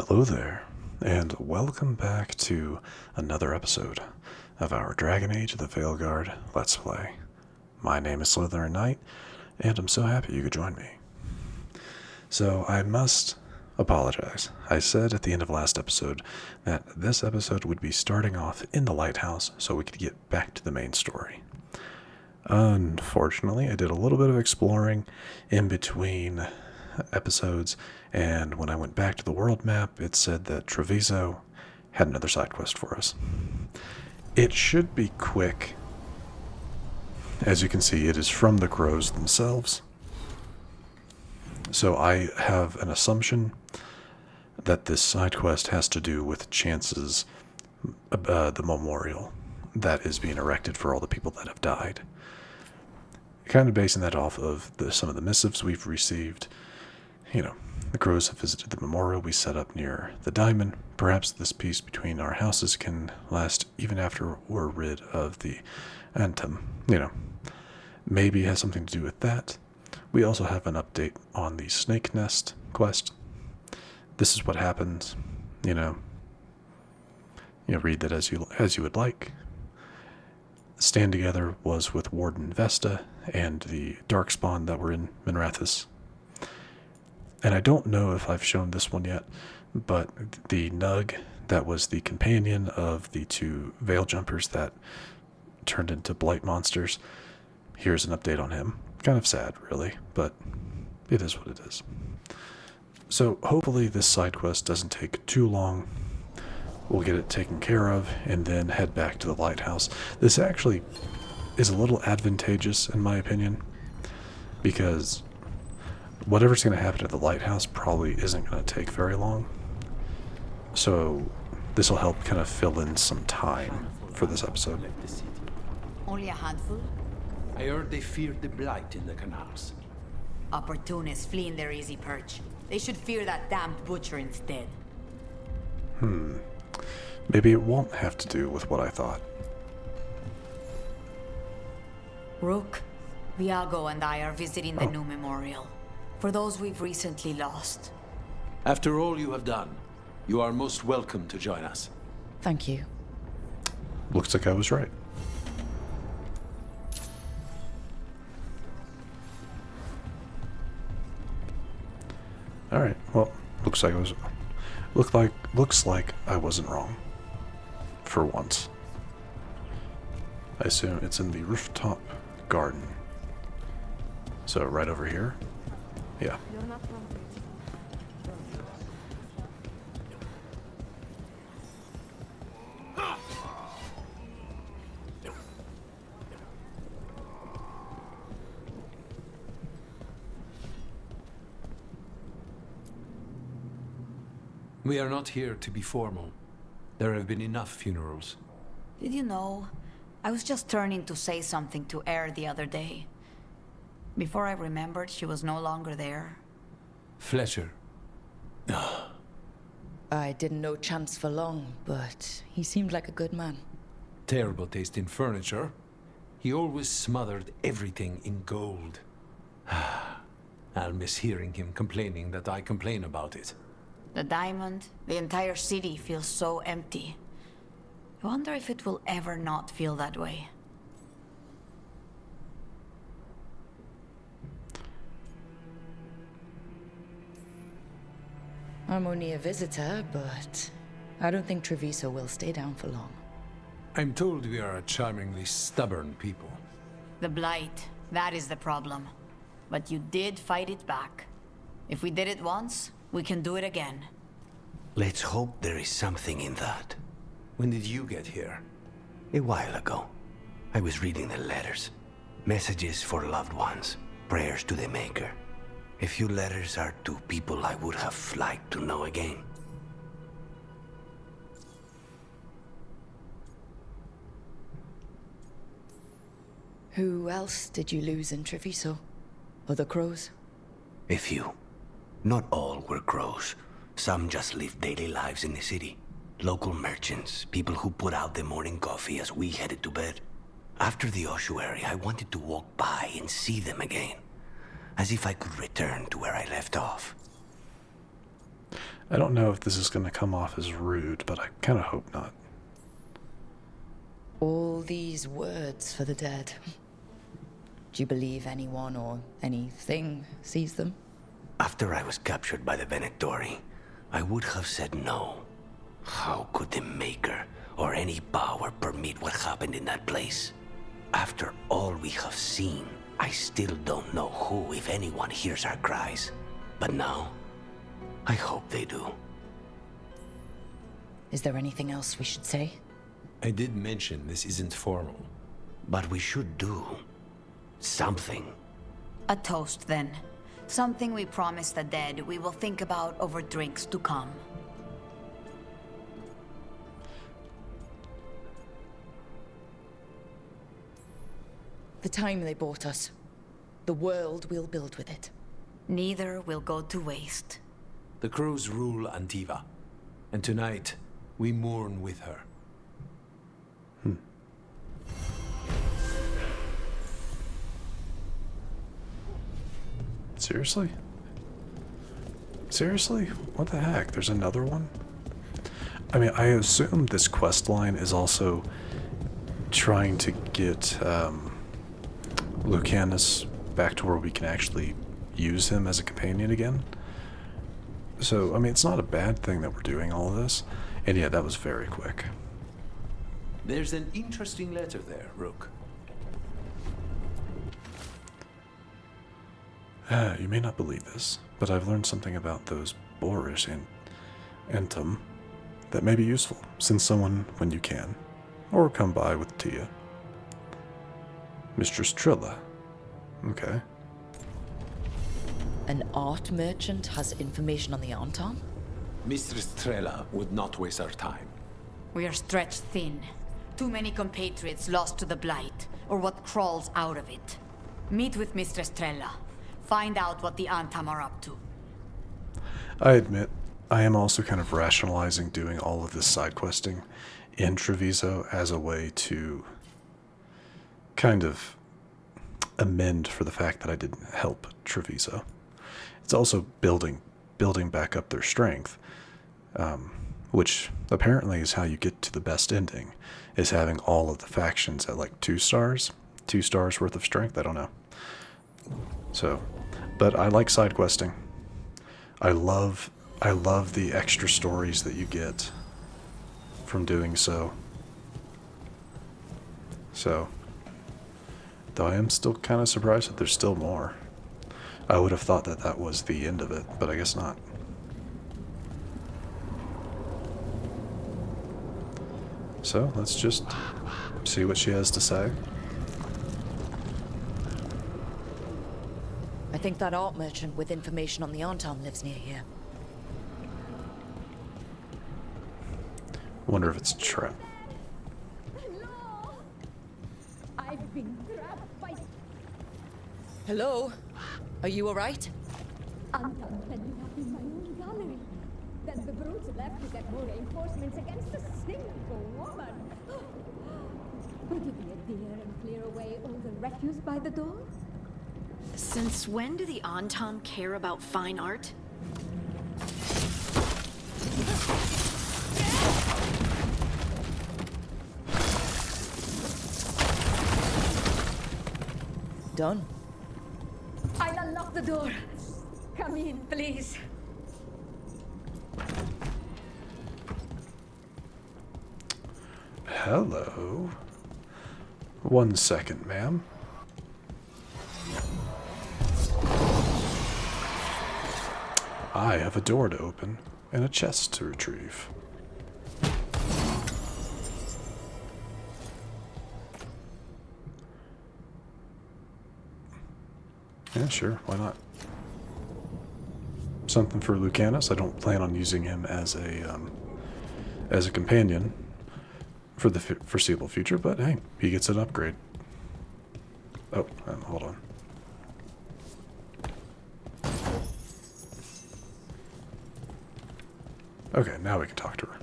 Hello there, and welcome back to another episode of our Dragon Age the Veilguard Let's Play. My name is SlytherinKnight, and I'm so happy you could join me. So I must apologize. I said at the end of last episode that this episode would be starting off in the lighthouse so we could get back to the main story. Unfortunately, I did a little bit of exploring in between episodes, and when I went back to the world map, it said that Treviso had another side quest for us. It should be quick. As you can see, it is from the crows themselves. So I have an assumption that this side quest has to do with Chance's the memorial that is being erected for all the people that have died. Kind of basing that off of some of the missives we've received. You know, the crows have visited the memorial we set up near the diamond. Perhaps this peace between our houses can last even after we're rid of the Antum. Maybe it has something to do with that. We also have an update on the snake nest quest. This is what happens. Read that as you would like. Stand Together was with Warden Vesta and the Darkspawn that were in Minrathous. And I don't know if I've shown this one yet, but the Nug that was the companion of the two Veil Jumpers that turned into blight monsters, here's an update on him. Kind of sad, really, but it is what it is. So hopefully this side quest doesn't take too long. We'll get it taken care of and then head back to the lighthouse. This actually is a little advantageous in my opinion, because whatever's going to happen at the lighthouse probably isn't going to take very long. So this will help kind of fill in some time for this episode. Only a handful? I heard they feared the blight in the canals. Opportunists fleeing their easy perch. They should fear that damned butcher instead. Maybe it won't have to do with what I thought. Rook, Viago and I are visiting the new memorial. For those we've recently lost. After all you have done, you are most welcome to join us. Thank you. Looks like I was right. Alright, well, looks like I wasn't wrong. For once. I assume it's in the rooftop garden. So right over here? Yeah. We are not here to be formal. There have been enough funerals. Did you know? I was just turning to say something to Air the other day. Before I remembered, she was no longer there. Fletcher. I didn't know Chance for long, but he seemed like a good man. Terrible taste in furniture. He always smothered everything in gold. I'll miss hearing him complaining that I complain about it. The diamond, the entire city feels so empty. I wonder if it will ever not feel that way. I'm only a visitor, but I don't think Treviso will stay down for long. I'm told we are a charmingly stubborn people. The blight, that is the problem. But you did fight it back. If we did it once, we can do it again. Let's hope there is something in that. When did you get here? A while ago, I was reading the letters. Messages for loved ones, prayers to the Maker. A few letters are to people I would have liked to know again. Who else did you lose in Treviso? Other crows? A few. Not all were crows. Some just lived daily lives in the city. Local merchants, people who put out the morning coffee as we headed to bed. After the ossuary, I wanted to walk by and see them again. As if I could return to where I left off. I don't know if this is going to come off as rude, but I kind of hope not. All these words for the dead. Do you believe anyone or anything sees them? After I was captured by the Venectori, I would have said no. How could the Maker or any power permit what happened in that place? After all we have seen, I still don't know who, if anyone, hears our cries. But now, I hope they do. Is there anything else we should say? I did mention this isn't formal. But we should do something. A toast, then. Something we promise the dead we will think about over drinks to come. The time they bought us. The world we'll build with it. Neither will go to waste. The crows rule Antiva, and tonight we mourn with her. Seriously? Seriously? What the heck? There's another one? I mean, I assume this quest line is also trying to get Lucanus back to where we can actually use him as a companion again. So, I mean, it's not a bad thing that we're doing all of this. And yeah, that was very quick. There's an interesting letter there, Rook. You may not believe this, but I've learned something about those boorish and entum that may be useful. Send someone when you can, or come by with Tia. Mistress Trilla. Okay. An art merchant has information on the Anton? Mistress Trella would not waste our time. We are stretched thin. Too many compatriots lost to the Blight, or what crawls out of it. Meet with Mistress Trella. Find out what the Antam are up to. I admit, I am also kind of rationalizing doing all of this side questing in Treviso as a way to kind of amend for the fact that I didn't help Treviso. It's also building back up their strength, which apparently is how you get to the best ending, is having all of the factions at like 2 stars worth of strength. I don't know. So, but I like side questing. I love the extra stories that you get from doing so. So, though I am still kind of surprised that there's still more. I would have thought that that was the end of it, but I guess not. So, let's just see what she has to say. I think that art merchant with information on the Anton lives near here. Wonder if it's a trap. Hello! I've been trapped by Hello? Are you alright? Anton set me up in my own gallery. Then the brutes left to get more reinforcements against a single woman. Would you be a dear and clear away all the refuse by the door? Since when do the Antam care about fine art? Done. I'll unlock the door. Come in, please. Hello. 1 second, ma'am. I have a door to open and a chest to retrieve. Yeah, sure, why not? Something for Lucanus. I don't plan on using him as a companion for the foreseeable future, but hey, he gets an upgrade. Oh, hold on. Okay, now we can talk to her.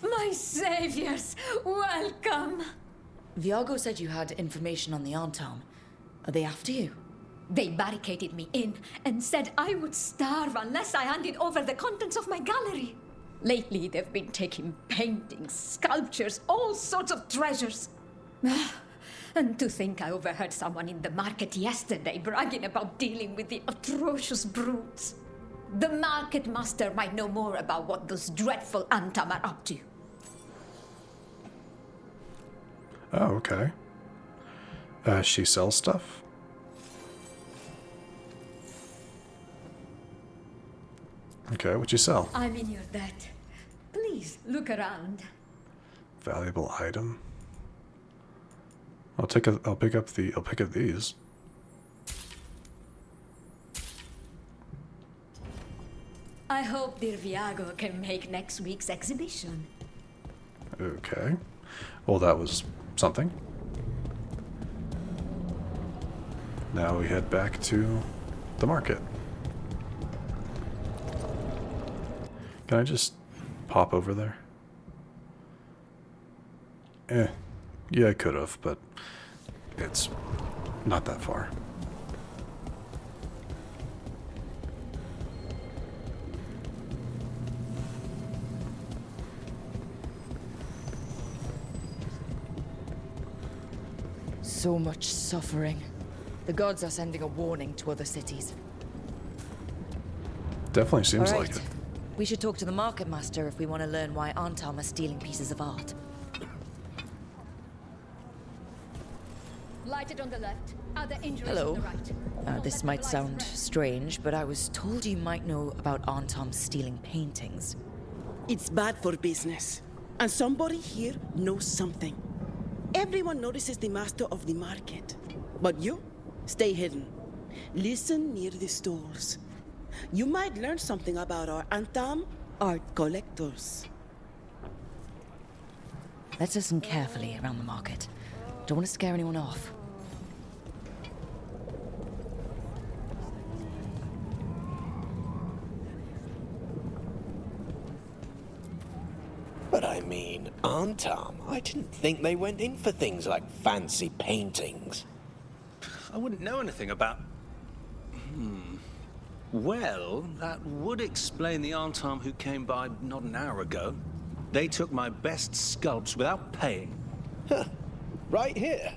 My saviors, welcome. Viago said you had information on the Anton. Are they after you? They barricaded me in and said I would starve unless I handed over the contents of my gallery. Lately, they've been taking paintings, sculptures, all sorts of treasures. And to think I overheard someone in the market yesterday bragging about dealing with the atrocious brutes. The market master might know more about what those dreadful Antam are up to. Oh, okay. She sells stuff? Okay, what'd you sell? I'm in your debt. Please, look around. Valuable item. I'll pick up these. I hope Dear Viago can make next week's exhibition. Okay. Well, that was something. Now we head back to the market. Can I just pop over there? Yeah, I could have, but it's not that far. So much suffering. The gods are sending a warning to other cities. Definitely seems All like right. it. We should talk to the market master if we want to learn why Antam are stealing pieces of art. Lighted on the left, other injuries Hello. on the right. This might sound strange, but I was told you might know about Antam stealing paintings. It's bad for business. And somebody here knows something. Everyone notices the master of the market. But you, stay hidden. Listen near the stalls. You might learn something about our Antam art collectors. Let's listen carefully around the market. Don't want to scare anyone off. But I mean, Antam, I didn't think they went in for things like fancy paintings. I wouldn't know anything about... Well, that would explain the Antam who came by not an hour ago. They took my best sculpts without paying. Right here.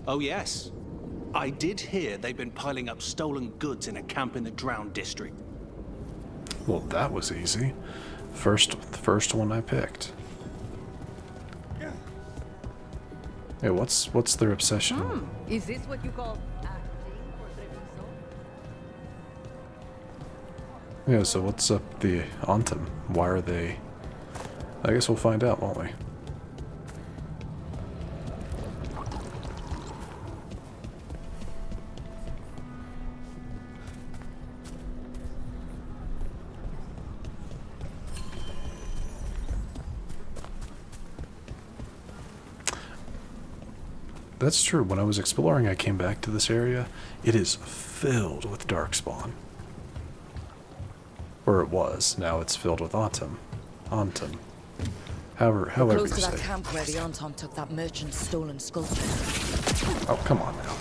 Oh, yes. I did hear they've been piling up stolen goods in a camp in the Drowned district. Well, that was easy. The first one I picked. Yeah, what's their obsession? Is this what you call acting or so? Yeah, so what's up the Antam? Why are they... I guess we'll find out, won't we? That's true. When I was exploring, I came back to this area. It is filled with darkspawn. Or it was. Now it's filled with Antam. However We're you close to say that it. camp where the Antam took that merchant's stolen sculpture. Oh, come on now.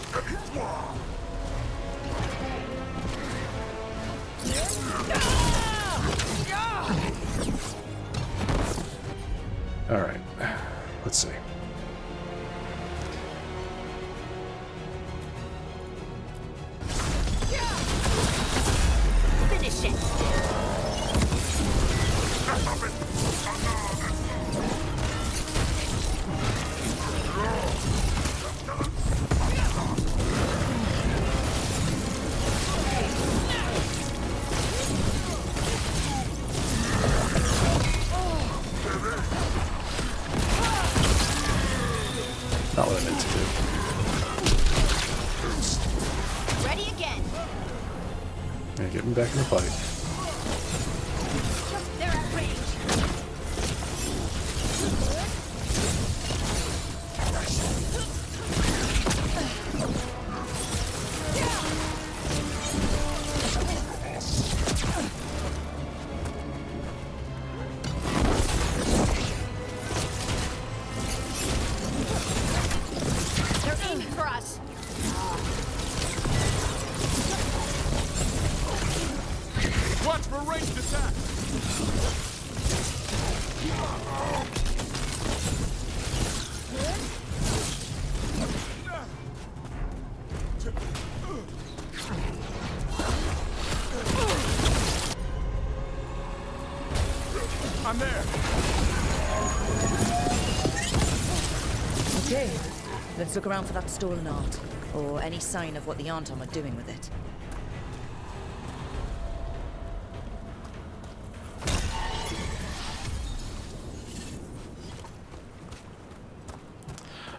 Alright. Let's see. Finish it! Not what I meant to do. Ready again. Yeah, get me back in the fight. They're at range. They're aiming for us. Watch for ranged attack! I'm there! Okay, let's look around for that stolen art, or any sign of what the Antom are doing with it.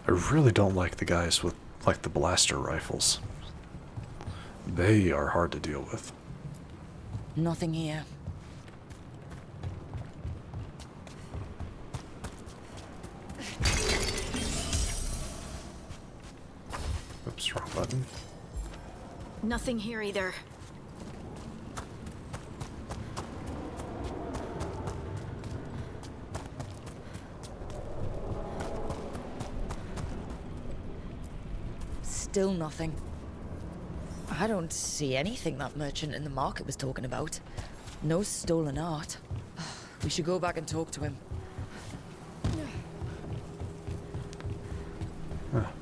I really don't like the guys with, like, the blaster rifles. They are hard to deal with. Nothing here. Oops, wrong button. Nothing here either. Still nothing. I don't see anything that merchant in the market was talking about. No stolen art. We should go back and talk to him.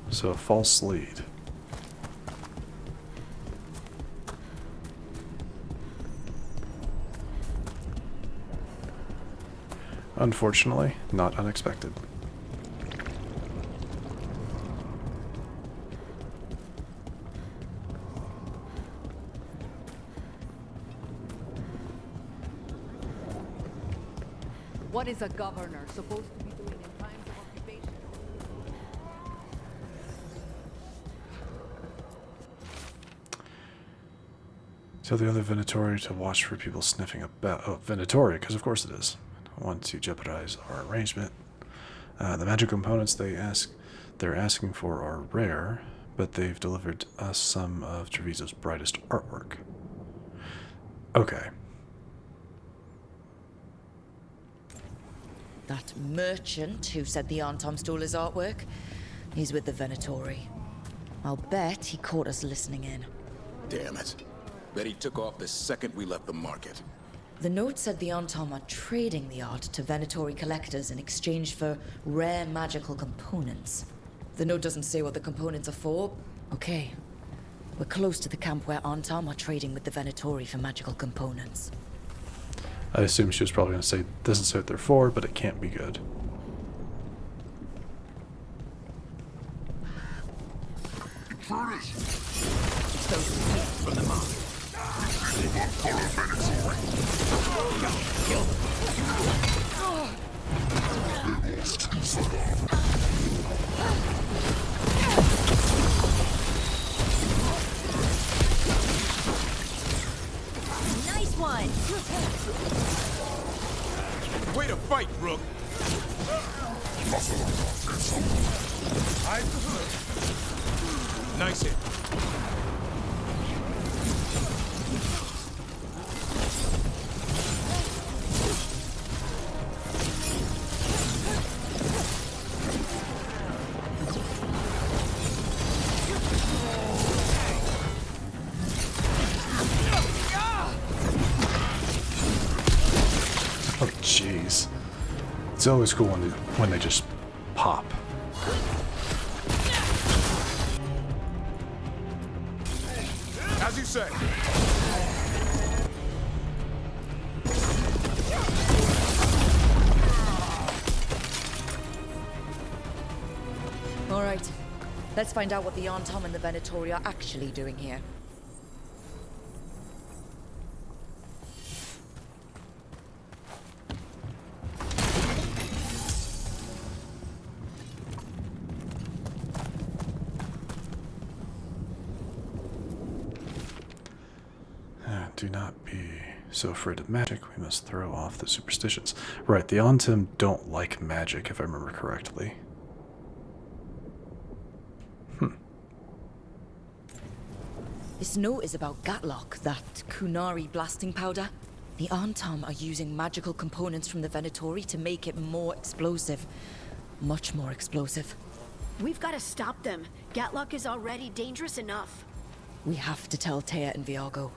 So a false lead. Unfortunately, not unexpected. What is a governor supposed to be doing in times of occupation? Tell the other Venatori to watch for people sniffing about. Oh, Venatori, because of course it is. I want to jeopardize our arrangement. The magic components they're asking for are rare, but they've delivered us some of Treviso's brightest artwork. Okay. That merchant who said the Antom stole his artwork, he's with the Venatori. I'll bet he caught us listening in. Damn it. Bet he took off the second we left the market. The note said the Antom are trading the art to Venatori collectors in exchange for rare magical components. The note doesn't say what the components are for. Okay. We're close to the camp where Antom are trading with the Venatori for magical components. I assume she was probably going to say, doesn't say what they're for, but it can't be good. From the market. Nice one! Way to fight, Rook! Nice hit. Oh, jeez. It's always cool when they just pop. As you say. All right. Let's find out what the Antom and the Venatori are actually doing here. Do not be so afraid of magic. We must throw off the superstitions. Right, the Antom don't like magic, if I remember correctly. This note is about Gatlock, that Kunari blasting powder. The Antom are using magical components from the Venatori to make it more explosive. Much more explosive. We've got to stop them. Gatlock is already dangerous enough. We have to tell Taya and Viago.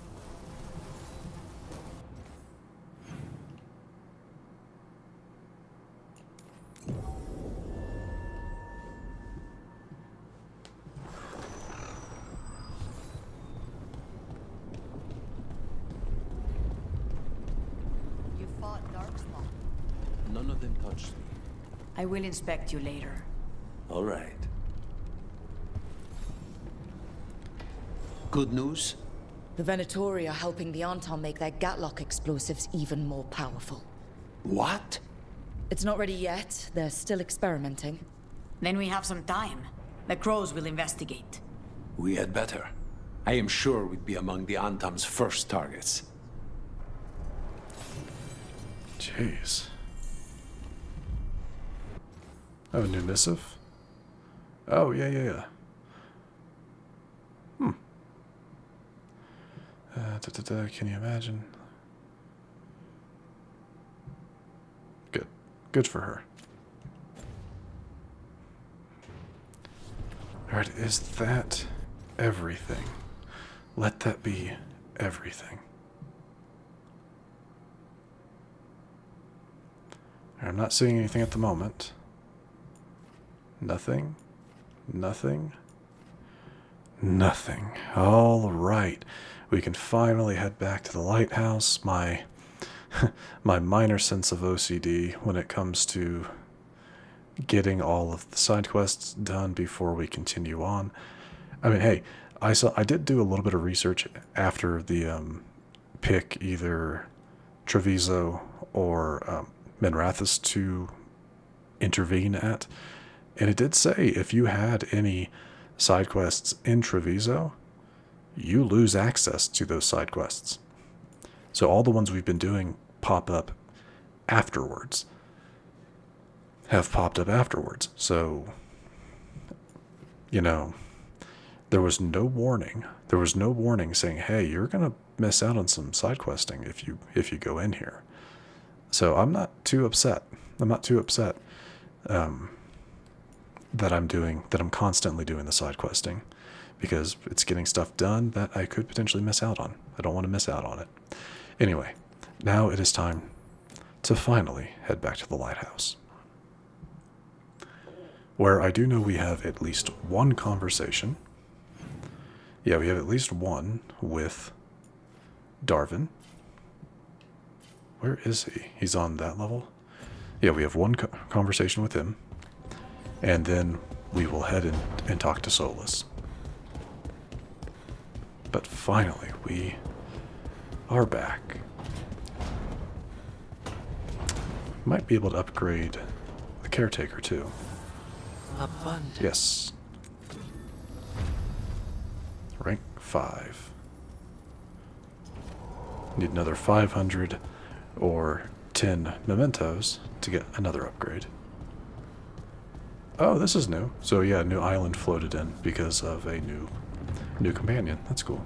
then touched me. I will inspect you later. All right. Good news? The Venatori are helping the Anton make their Gatlock explosives even more powerful. What? It's not ready yet. They're still experimenting. Then we have some time. The crows will investigate. We had better. I am sure we'd be among the Antam's first targets. Jeez. Oh, a new missive? Oh, yeah. Can you imagine? Good. Good for her. Alright, is that everything? Let that be everything. I'm not seeing anything at the moment. Nothing. All right. We can finally head back to the lighthouse. My minor sense of OCD when it comes to getting all of the side quests done before we continue on. I mean, hey, I did do a little bit of research after the pick either Treviso or Minrathous to intervene at, and it did say if you had any side quests in Treviso, you lose access to those side quests. So all the ones we've been doing pop up afterwards. Have popped up afterwards. So, you know, there was no warning. There was no warning saying, hey, you're going to miss out on some side questing if you go in here. So I'm not too upset. I'm not too upset that I'm constantly doing the side questing, because it's getting stuff done that I could potentially miss out on. I don't want to miss out on it. Anyway, now it is time to finally head back to the lighthouse, where I do know we have at least one conversation. Yeah, we have at least one with Darvin. Where is he? He's on that level? Yeah, we have one conversation with him. And then we will head in and talk to Solus. But finally, we are back. Might be able to upgrade the caretaker too. Abundant. Yes. Rank 5. Need another 500 or 10 mementos to get another upgrade. Oh, this is new. So yeah, a new island floated in because of a new companion. That's cool.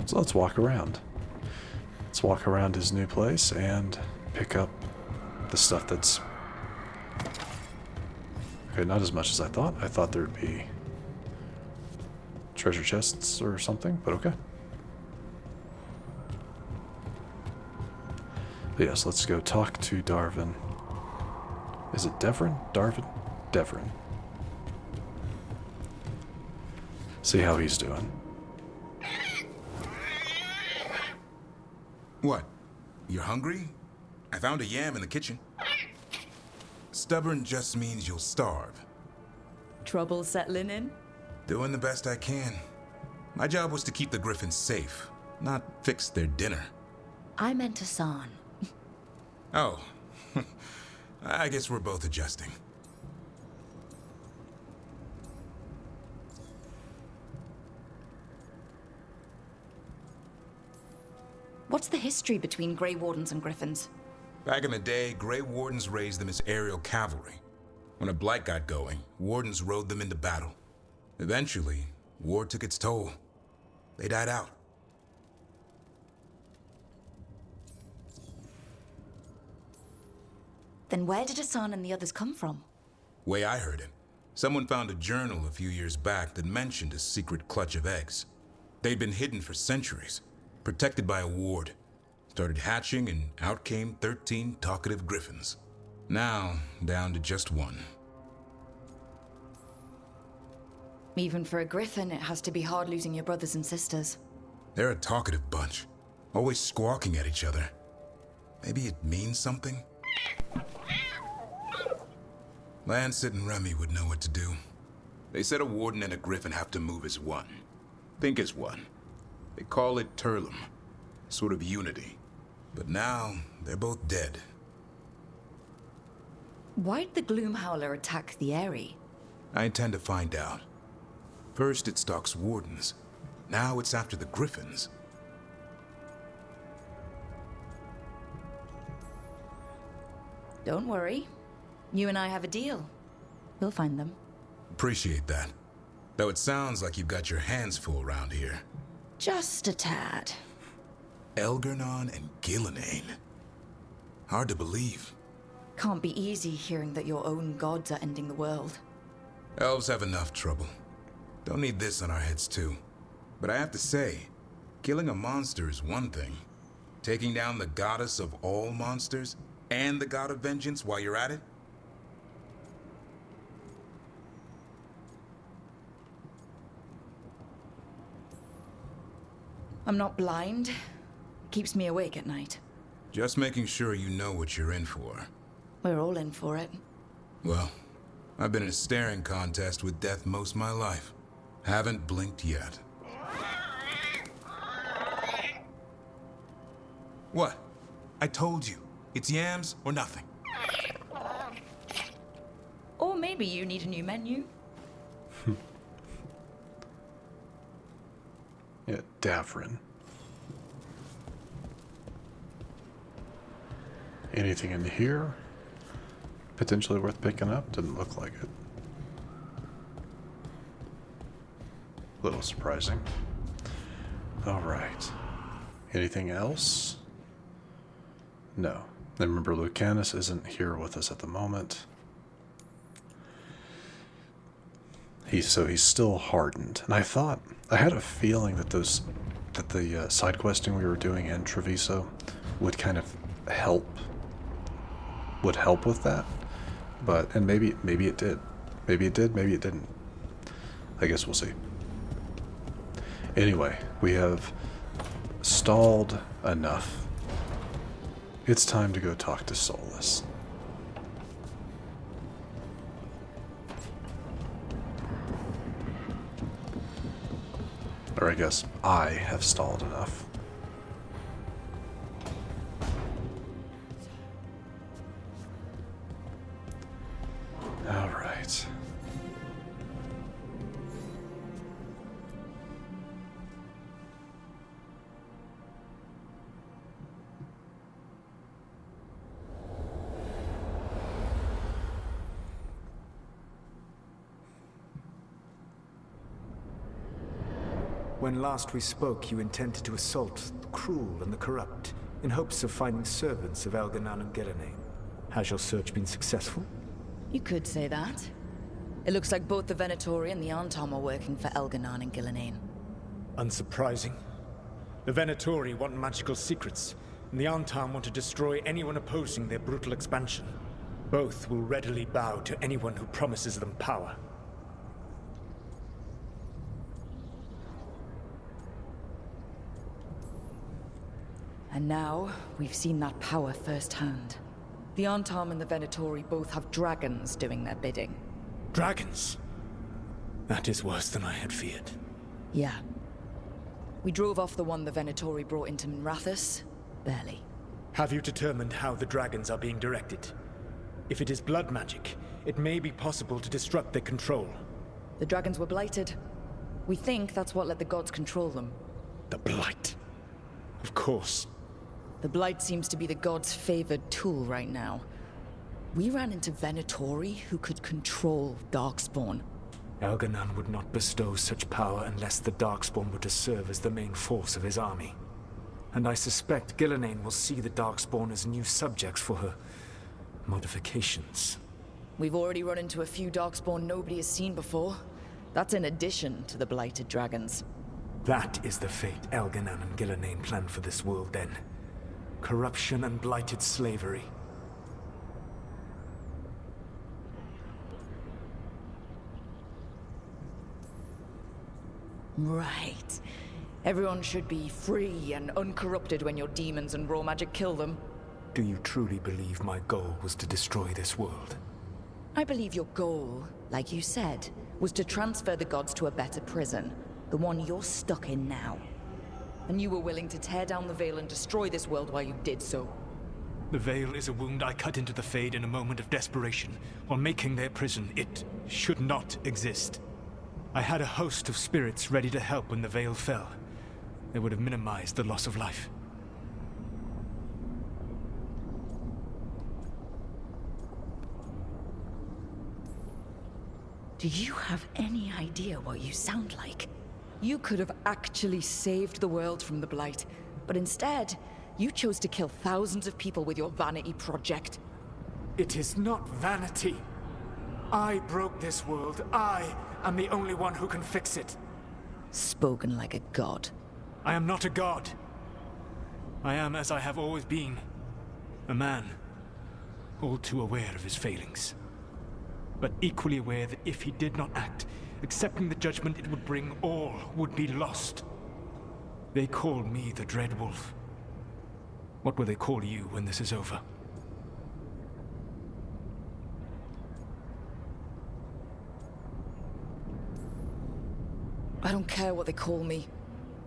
So let's walk around. Let's walk around his new place and pick up the stuff that's... Okay, not as much as I thought. I thought there'd be treasure chests or something, but okay. But yes, let's go talk to Darvin. Is it Devrin? Darvin? Devrin. See how he's doing. What? You're hungry? I found a yam in the kitchen. Stubborn just means you'll starve. Trouble settling in? Doing the best I can. My job was to keep the Griffins safe, not fix their dinner. I meant Hassan. Oh. I guess we're both adjusting. What's the history between Grey Wardens and Griffins? Back in the day, Grey Wardens raised them as aerial cavalry. When a blight got going, Wardens rode them into battle. Eventually, war took its toll. They died out. Then where did Hassan and the others come from? Way I heard it, someone found a journal a few years back that mentioned a secret clutch of eggs. They'd been hidden for centuries, protected by a ward. Started hatching and out came 13 talkative griffins. Now, down to just one. Even for a griffin, it has to be hard losing your brothers and sisters. They're a talkative bunch, always squawking at each other. Maybe it means something? Lancet and Remy would know what to do. They said a warden and a Griffon have to move as one. Think as one. They call it Turlum. Sort of unity. But now, they're both dead. Why'd the Gloomhowler attack the Eyrie? I intend to find out. First it stalks wardens. Now it's after the Griffons. Don't worry. You and I have a deal. We'll find them. Appreciate that. Though it sounds like you've got your hands full around here. Just a tad. Elgarnon and Gillenane. Hard to believe. Can't be easy hearing that your own gods are ending the world. Elves have enough trouble. Don't need this on our heads too. But I have to say, killing a monster is one thing. Taking down the goddess of all monsters and the god of vengeance while you're at it? I'm not blind. Keeps me awake at night. Just making sure you know what you're in for. We're all in for it. Well, I've been in a staring contest with death most of my life. Haven't blinked yet. What? I told you. It's yams or nothing. Or maybe you need a new menu. Yeah, Davrin. Anything in here potentially worth picking up? Didn't look like it. A little surprising. All right. Anything else? No. And remember, Lucanus isn't here with us at the moment. He's still hardened. And I had a feeling that the side questing we were doing in Treviso would kind of help with that. And maybe it did. Maybe it did, maybe it didn't. I guess we'll see. Anyway, we have stalled enough. It's time to go talk to Solus. Or I guess I have stalled enough. All right. When last we spoke, you intended to assault the cruel and the corrupt, in hopes of finding servants of Elgarnon and Gillenane. Has your search been successful? You could say that. It looks like both the Venatori and the Antom are working for Elgarnon and Gillenane. Unsurprising. The Venatori want magical secrets, and the Antom want to destroy anyone opposing their brutal expansion. Both will readily bow to anyone who promises them power. And now, we've seen that power firsthand. The Antom and the Venatori both have dragons doing their bidding. Dragons? That is worse than I had feared. Yeah. We drove off the one the Venatori brought into Minrathous. Barely. Have you determined how the dragons are being directed? If it is blood magic, it may be possible to disrupt their control. The dragons were blighted. We think that's what let the gods control them. The Blight. Of course. The Blight seems to be the gods' favored tool right now. We ran into Venatori who could control Darkspawn. Elgarnon would not bestow such power unless the Darkspawn were to serve as the main force of his army. And I suspect Gillenane will see the Darkspawn as new subjects for her modifications. We've already run into a few Darkspawn nobody has seen before. That's in addition to the blighted dragons. That is the fate Elgarnon and Gillenane planned for this world then. Corruption and blighted slavery. Right. Everyone should be free and uncorrupted when your demons and raw magic kill them. Do you truly believe my goal was to destroy this world? I believe your goal, like you said, was to transfer the gods to a better prison, the one you're stuck in now. And you were willing to tear down the Veil and destroy this world while you did so. The Veil is a wound I cut into the Fade in a moment of desperation, while making their prison. It should not exist. I had a host of spirits ready to help when the Veil fell. They would have minimized the loss of life. Do you have any idea what you sound like? You could have actually saved the world from the Blight, but instead, you chose to kill thousands of people with your vanity project. It is not vanity. I broke this world. I am the only one who can fix it. Spoken like a god. I am not a god. I am, as I have always been, a man, all too aware of his failings. But equally aware that if he did not act, accepting the judgment it would bring, all would be lost. They call me the Dread Wolf. What will they call you when this is over? I don't care what they call me.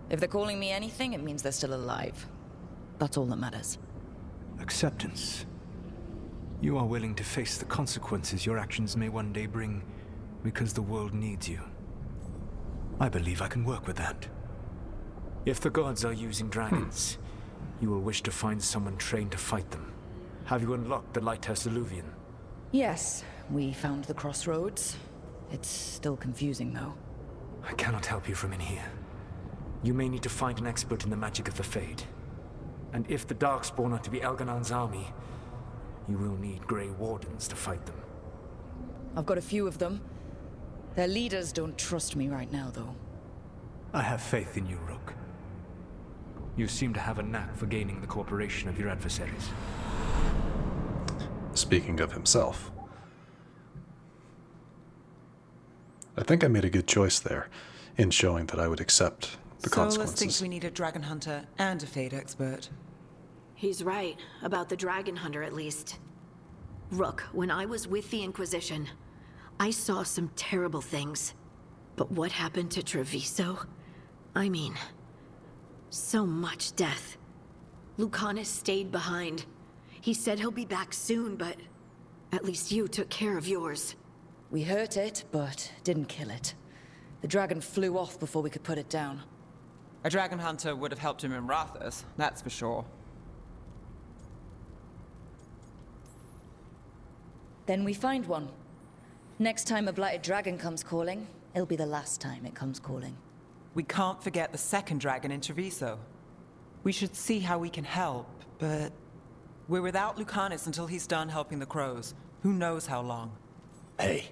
If they're calling me anything, it means they're still alive. That's all that matters. Acceptance. You are willing to face the consequences your actions may one day bring because the world needs you. I believe I can work with that. If the gods are using dragons, you will wish to find someone trained to fight them. Have you unlocked the Lighthouse Illuvian? Yes, we found the crossroads. It's still confusing, though. I cannot help you from in here. You may need to find an expert in the magic of the Fade. And if the Darkspawn are to be Elganon's army, you will need Grey Wardens to fight them. I've got a few of them. Their leaders don't trust me right now, though. I have faith in you, Rook. You seem to have a knack for gaining the cooperation of your adversaries. Speaking of himself, I think I made a good choice there in showing that I would accept the consequences. Solus thinks we need a dragon hunter and a Fade expert. He's right, about the dragon hunter at least. Rook, when I was with the Inquisition, I saw some terrible things. But what happened to Treviso? I mean, so much death. Lucanus stayed behind. He said he'll be back soon, but at least you took care of yours. We hurt it, but didn't kill it. The dragon flew off before we could put it down. A dragon hunter would have helped him in Rathas, that's for sure. Then we find one. Next time a blighted dragon comes calling, it'll be the last time it comes calling. We can't forget the second dragon in Treviso. We should see how we can help, but we're without Lucanus until he's done helping the crows. Who knows how long? Hey,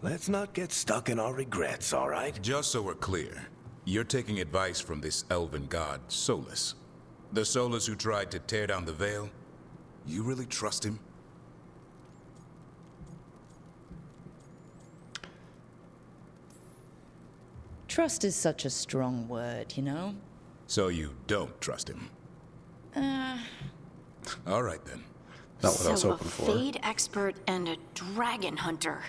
let's not get stuck in our regrets, all right? Just so we're clear, you're taking advice from this elven god, Solus. The Solus who tried to tear down the Veil? You really trust him? Trust is such a strong word, you know? So you don't trust him? All right then. Not what I was hoping for. So a Fade expert and a dragon hunter.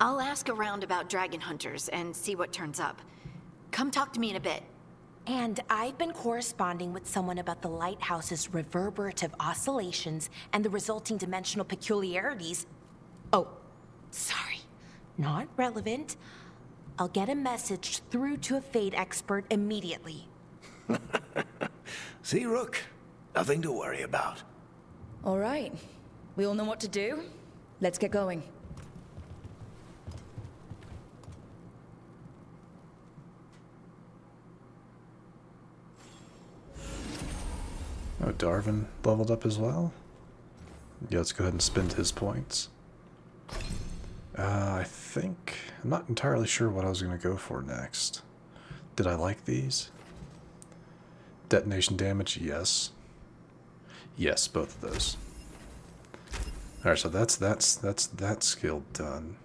I'll ask around about dragon hunters and see what turns up. Come talk to me in a bit. And I've been corresponding with someone about the lighthouse's reverberative oscillations and the resulting dimensional peculiarities. Oh, sorry. Not relevant. I'll get a message through to a Fade expert immediately. See, Rook? Nothing to worry about. All right. We all know what to do. Let's get going. Oh, Darvin leveled up as well? Yeah, let's go ahead and spend his points. I think... I'm not entirely sure what I was going to go for next. Did I like these? Detonation damage, yes. Yes, both of those. Alright, so that's that skill done.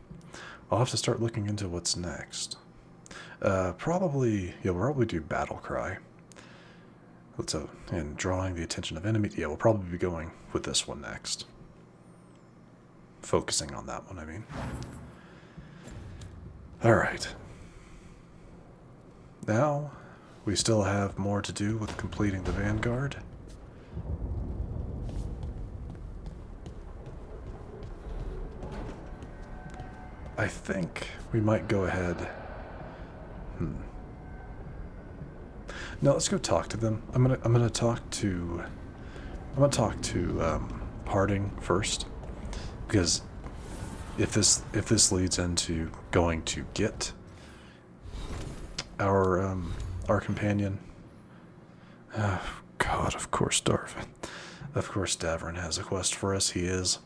I'll have to start looking into what's next. Probably, yeah, we'll probably do Battle Cry. And drawing the attention of enemy. Yeah, we'll probably be going with this one next. Focusing on that one, I mean. Alright. Now, we still have more to do with completing the Vanguard. I think we might go ahead. No, let's go talk to them. I'm gonna talk to Harding first, because if this leads into going to get our companion, God, of course Davrin has a quest for us. His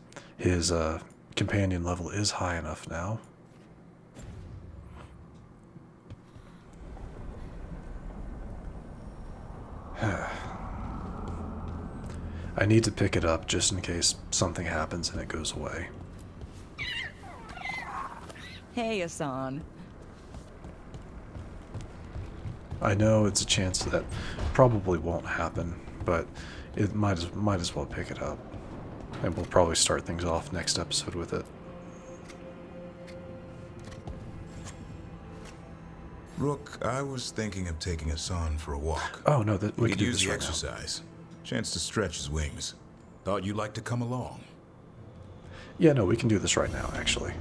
companion level is high enough now. I need to pick it up just in case something happens and it goes away. Hey, Asan. I know it's a chance that probably won't happen, but it might as well pick it up. And we'll probably start things off next episode with it. Rook, I was thinking of taking Asan for a walk. Oh no, we could do use this the right now. exercise. Chance to stretch his wings. Thought you'd like to come along. Yeah, no, we can do this right now, actually.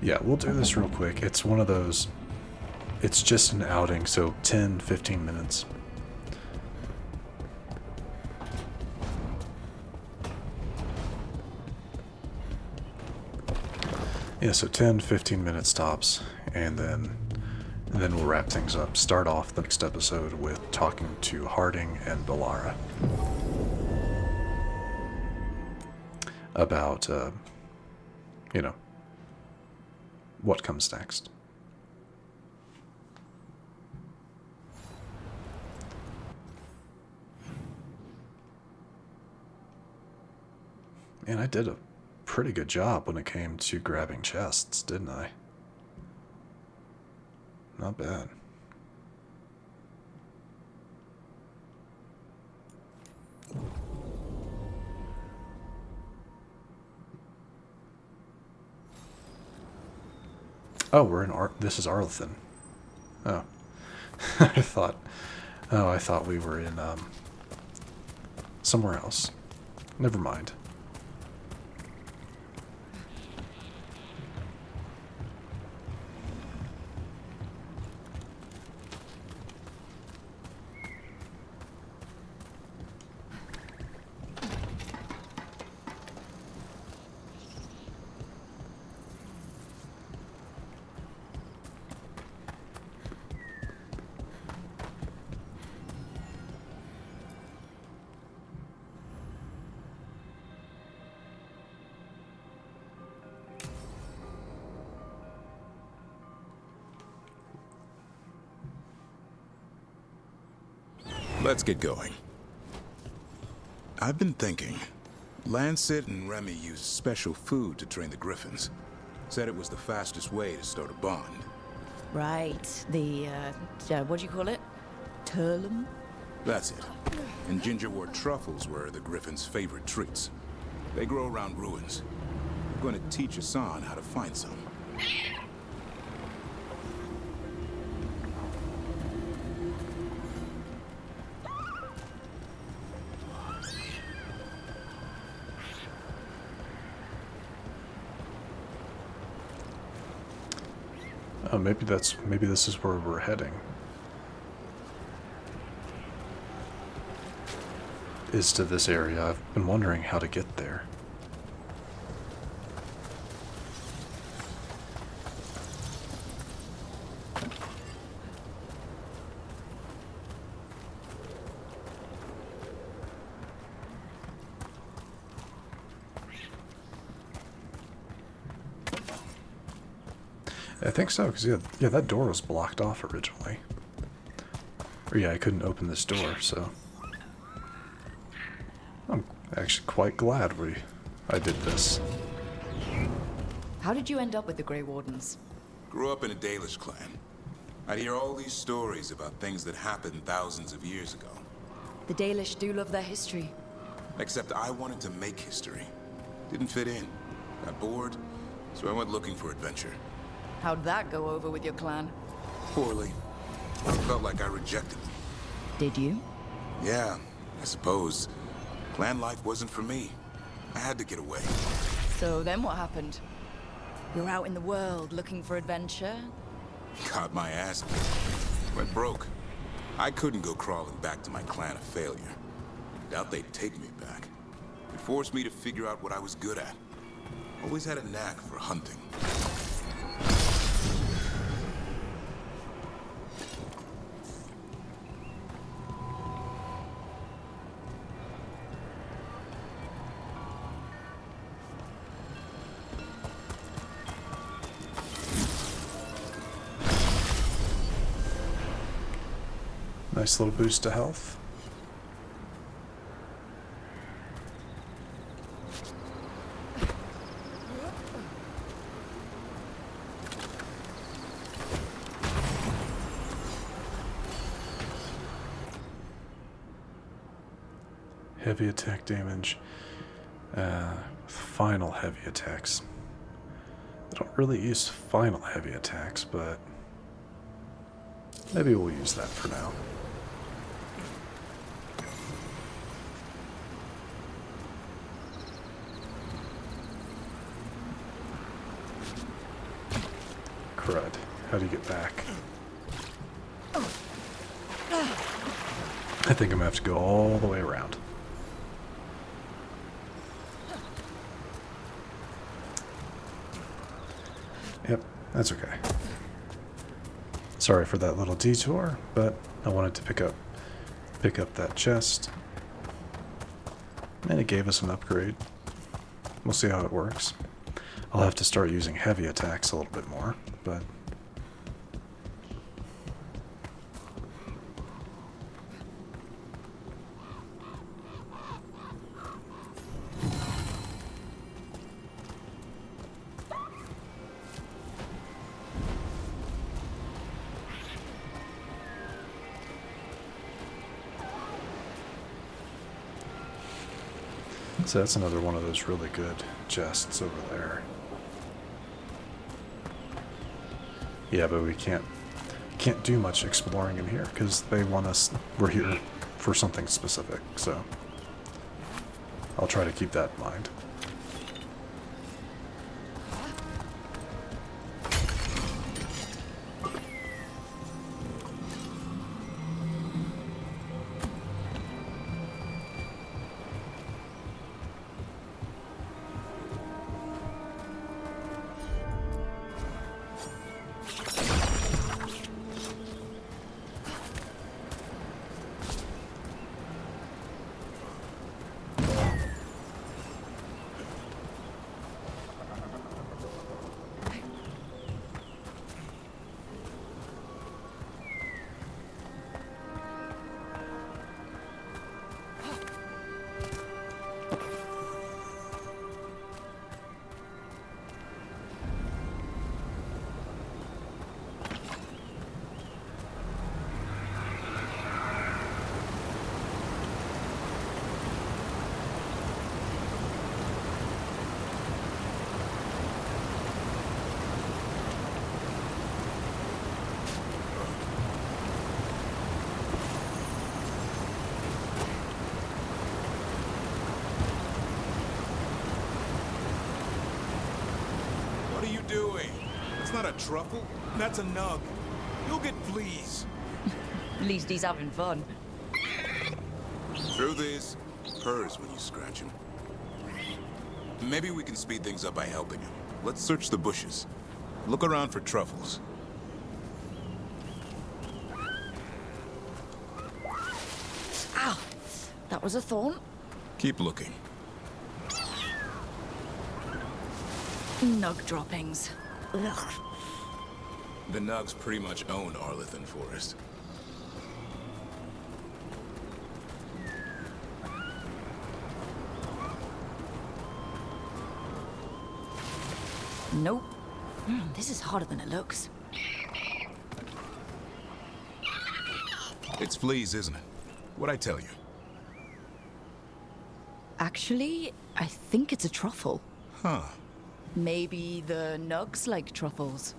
Yeah, we'll do this real quick. It's one of those... It's just an outing, so 10, 15 minutes. Yeah, so 10, 15 minutes tops, and then we'll wrap things up. Start off the next episode with talking to Harding and Bellara about, you know, what comes next. And I did a pretty good job when it came to grabbing chests, didn't I? Not bad. Oh, we're in this is Arlethan. Oh. I thought we were in somewhere else. Never mind. Let's get going. I've been thinking. Lancet and Remy used special food to train the Griffons. Said it was the fastest way to start a bond. Right. The, what do you call it? Turlum? That's it. And gingerwort truffles were the Griffins' favorite treats. They grow around ruins. I'm going to teach Asan how to find some. Oh, maybe this is where we're heading. Is to this area. I've been wondering how to get there. I think so, because yeah, that door was blocked off originally. Or yeah, I couldn't open this door, so I'm actually quite glad I did this. How did you end up with the Grey Wardens? Grew up in a Dalish clan. I'd hear all these stories about things that happened thousands of years ago. The Dalish do love their history. Except I wanted to make history. Didn't fit in. Got bored, so I went looking for adventure. How'd that go over with your clan? Poorly. I felt like I rejected them. Did you? Yeah, I suppose. Clan life wasn't for me. I had to get away. So then what happened? You're out in the world looking for adventure? Got my ass kicked. Went broke. I couldn't go crawling back to my clan a failure. Doubt they'd take me back. It forced me to figure out what I was good at. Always had a knack for hunting. Nice little boost to health. Heavy attack damage. Final heavy attacks. I don't really use final heavy attacks, but maybe we'll use that for now. Crud. How do you get back? I think I'm gonna have to go all the way around. Yep, that's okay. Sorry for that little detour, but I wanted to pick up that chest. And it gave us an upgrade. We'll see how it works. I'll have to start using heavy attacks a little bit more, but so that's another one of those really good chests over there. Yeah, but we can't do much exploring in here because they want us. We're here for something specific, so I'll try to keep that in mind. Not a truffle, that's a nug. You'll get fleas. At least he's having fun. Truth is, purrs when you scratch him. Maybe we can speed things up by helping him. Let's search the bushes. Look around for truffles. Ow! That was a thorn. Keep looking. Nug droppings. Ugh. The Nugs pretty much own Arlithan Forest. Nope. This is harder than it looks. It's fleas, isn't it? What'd I tell you? Actually, I think it's a truffle. Huh. Maybe the nugs like truffles.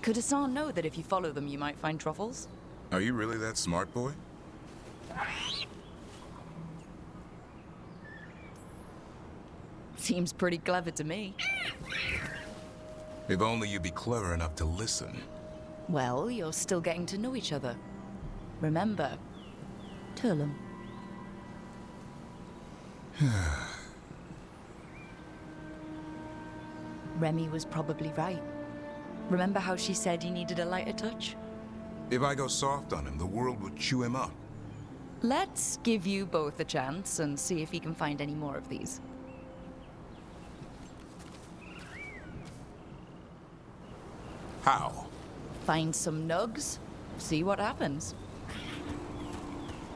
Could Hassan know that if you follow them, you might find truffles? Are you really that smart, boy? Seems pretty clever to me. If only you'd be clever enough to listen. Well, you're still getting to know each other. Remember, Turlum. Remy was probably right. Remember how she said he needed a lighter touch? If I go soft on him, the world will chew him up. Let's give you both a chance and see if he can find any more of these. How? Find some nugs, see what happens.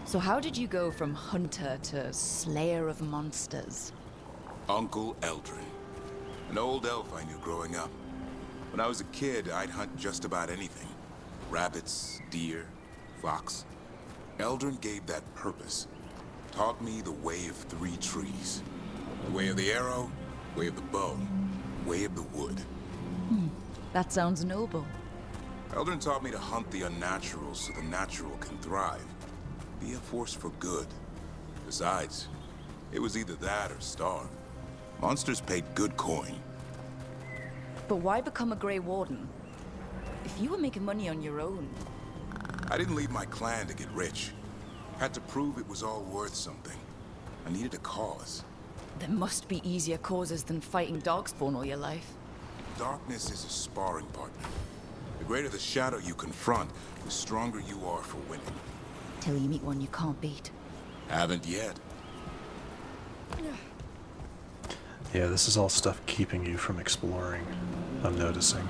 So how did you go from hunter to slayer of monsters? Uncle Eldrin. An old elf I knew growing up. When I was a kid, I'd hunt just about anything. Rabbits, deer, fox. Eldrin gave that purpose. Taught me the way of 3 trees. The way of the arrow, way of the bow, way of the wood. That sounds noble. Eldrin taught me to hunt the unnatural so the natural can thrive. Be a force for good. Besides, it was either that or starve. Monsters paid good coin. But why become a Grey Warden? If you were making money on your own... I didn't leave my clan to get rich. Had to prove it was all worth something. I needed a cause. There must be easier causes than fighting Darkspawn all your life. Darkness is a sparring partner. The greater the shadow you confront, the stronger you are for winning. Till you meet one you can't beat. Haven't yet. Yeah, this is all stuff keeping you from exploring, I'm noticing.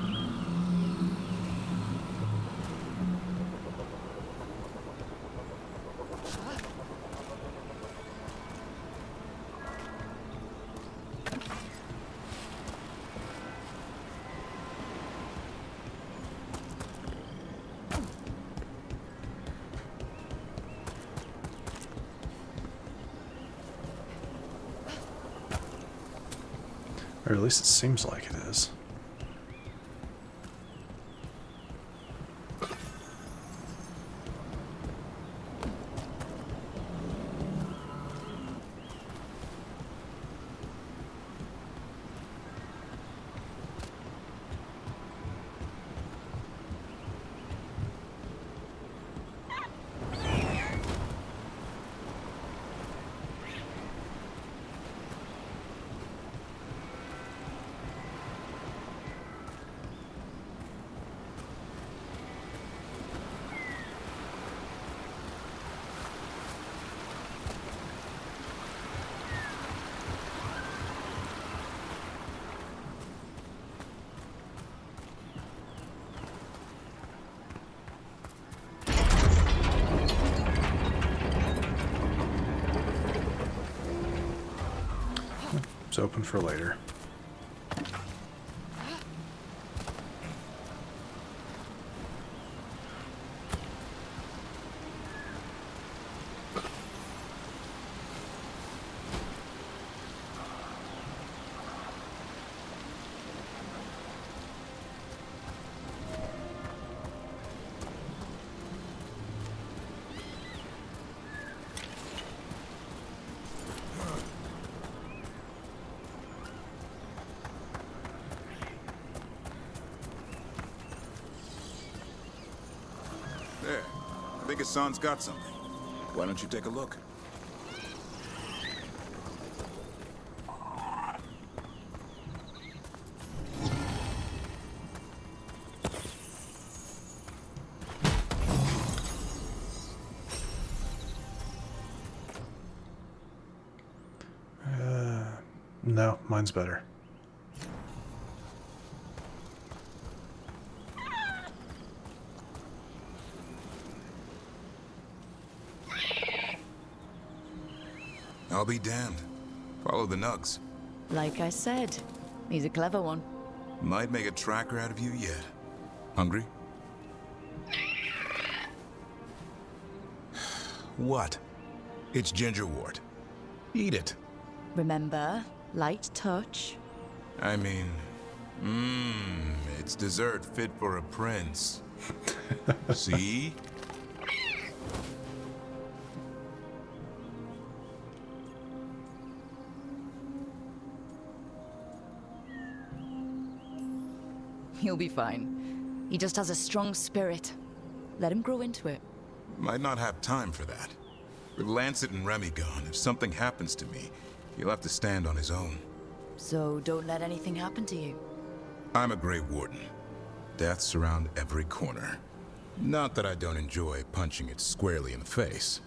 Or at least it seems like it is. It's open for later. There. I think Hassan's got something. Why don't you take a look? No, mine's better. I'll be damned. Follow the nugs. Like I said, he's a clever one. Might make a tracker out of you yet. Hungry? What? It's gingerwort. Eat it. Remember, light touch. I mean, it's dessert fit for a prince. See? He'll be fine. He just has a strong spirit. Let him grow into it. Might not have time for that. With Lancet and Remy gone, if something happens to me, he'll have to stand on his own. So don't let anything happen to you. I'm a Grey Warden. Death's around every corner. Not that I don't enjoy punching it squarely in the face.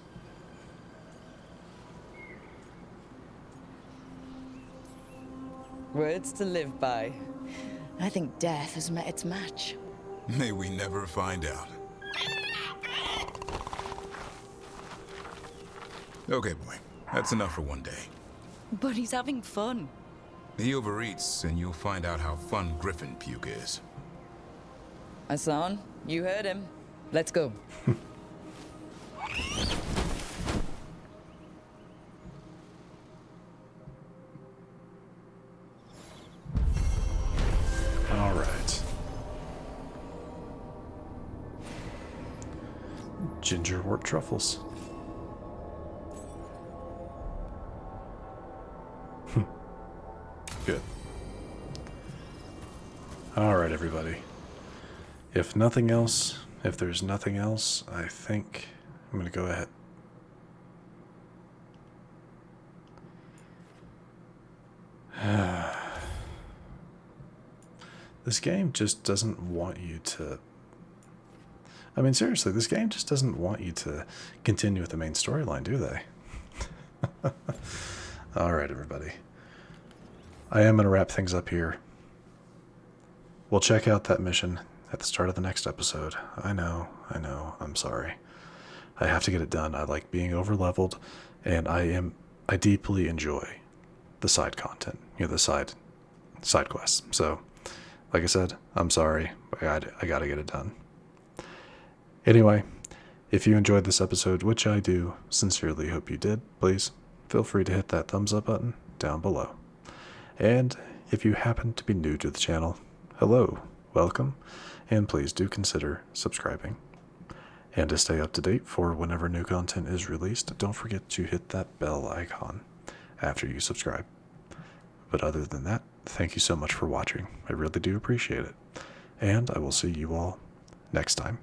Words to live by. I think death has met its match. May we never find out. Okay, boy. That's enough for one day. But he's having fun. He overeats, and you'll find out how fun Griffon puke is. Hassan, you heard him. Let's go. All right. Gingerwort truffles. Good. All right, everybody. If nothing else, if there's nothing else, I think I'm going to go ahead. This game just doesn't want you to... I mean, seriously, this game just doesn't want you to continue with the main storyline, do they? All right, everybody. I am going to wrap things up here. We'll check out that mission at the start of the next episode. I know, I'm sorry. I have to get it done. I like being over-leveled, and I deeply enjoy the side content, the side quests. So, like I said, I'm sorry. I gotta get it done. Anyway, if you enjoyed this episode, which I do sincerely hope you did, please feel free to hit that thumbs up button down below. And if you happen to be new to the channel, hello, welcome, and please do consider subscribing. And to stay up to date for whenever new content is released, don't forget to hit that bell icon after you subscribe. But other than that, thank you so much for watching. I really do appreciate it. And I will see you all next time.